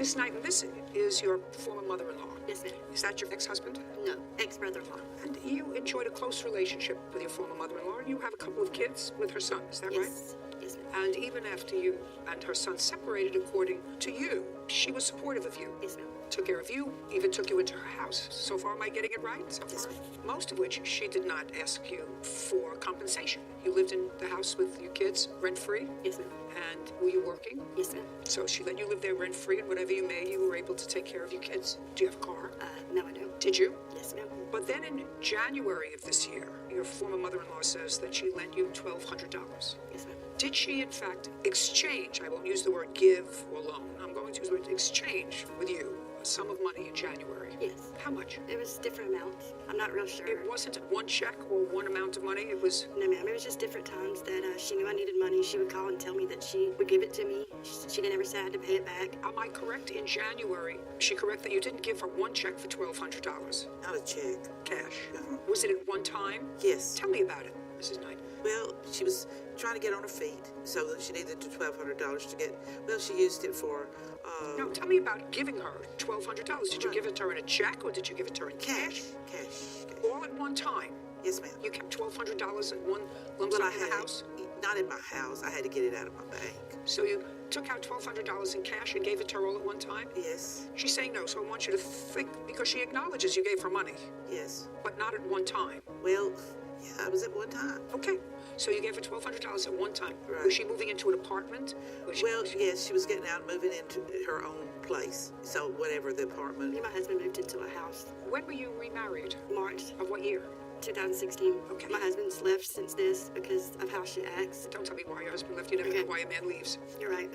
Miss Knighton, this is your former mother-in-law. Yes, ma'am. Is that your ex-husband? No, ex-brother-in-law. And you enjoyed a close relationship with your former mother-in-law, and you have a couple of kids with her son, is that right? Yes, ma'am. And even after you and her son separated, according to you, she was supportive of you. Yes, ma'am. Took care of you, even took you into her house. So far, am I getting it right? So far? Most of which she did not ask you for compensation. You lived in the house with your kids, rent-free? Yes, ma'am. And were you working? Yes, ma'am. So she let you live there rent-free, and whatever you made, you were able to take care of your kids. Do you have a car? No, I don't. Did you? Yes, ma'am. But then in January of this year, your former mother-in-law says that she lent you $1,200. Yes, ma'am. Did she, in fact, exchange, I won't use the word give or loan, I'm going to use the word exchange with you a sum of money in January? Yes. How much? It was different amounts. I'm not real sure. It wasn't one check or one amount of money, it was... No, ma'am. It was just different times that she knew I needed money. She would call and tell me that she would give it to me. She didn't ever say I had to pay it back. Am I correct in January? Is she correct that you didn't give her one check for $1,200? Not a check. Cash. Uh-huh. Was it at one time? Yes. Tell me about it, Mrs. Knight. Well, she was trying to get on her feet, so she needed the $1,200 to get. Well, she used it for. No, tell me about giving her $1,200. Did you give it to her in a check or did you give it to her in cash? Cash. All at one time. Yes, ma'am. You kept $1,200 in one lump Well, sum I in the had house? not in my house. I had to get it out of my bank. So you took out $1,200 in cash and gave it to her all at one time? Yes. She's saying no, so I want you to think, because she acknowledges you gave her money, Yes. but not at one time. Well, yeah, I was at one time. Okay, so you gave her $1,200 at one time. Right. Was she moving into an apartment? Well, yes, she was getting out and moving into her own place. So whatever the apartment. Me and my husband moved into a house. When were you remarried? March Of what year? 2016. Okay. My husband's left since this because of how she acts. Don't tell me why your husband left. You never Okay. know why a man leaves. You're right.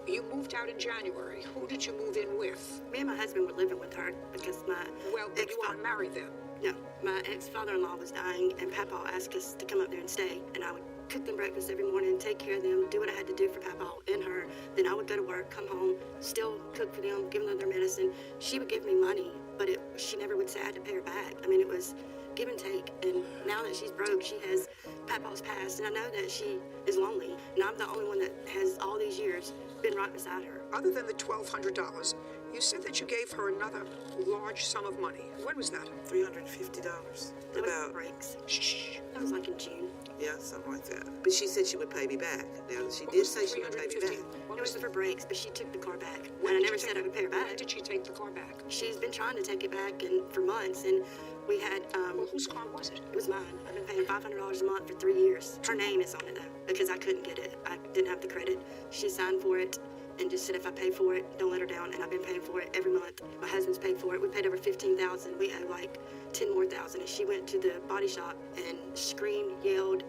You moved out in January. Who did you move in with? Me and my husband were living with her because my Well, but you weren't married then. No, my ex-father-in-law was dying, and Papa asked us to come up there and stay. And I would cook them breakfast every morning, take care of them, do what I had to do for Papa and her. Then I would go to work, come home, still cook for them, give them their medicine. She would give me money, but she never would say I had to pay her back. I mean, it was give and take. And now that she's broke, she has Papa's passed, and I know that she is lonely. And I'm the only one that has all these years been right beside her. Other than the $1,200, you said that you gave her another large sum of money. When was that? $350. That was About, breaks. Shh. That was like in June. yeah, something like that. But she said she would pay me back. Now, she What did was the say she would pay me 350? back. What It was was for breaks, but she took the car back. When And I did never you said take I would pay her When back. did she take the car back? She's been trying to take it back and for months, and we had, Well, whose car was it? it was mine. I've been paying $500 a month for 3 years. Her name is on it though, because I couldn't get it. I didn't have the credit. She signed for it and just said if I pay for it, don't let her down, and I've been paying for it every month. My husband's paid for it. We paid over $15,000. We had like 10 more thousand, and she went to the body shop and screamed, yelled,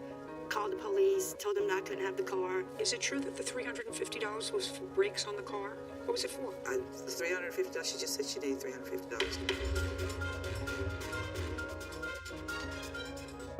called the police, told them that I couldn't have the car. Is it true that the $350 was for brakes on the car? What was it for? $350. She just said she needed $350.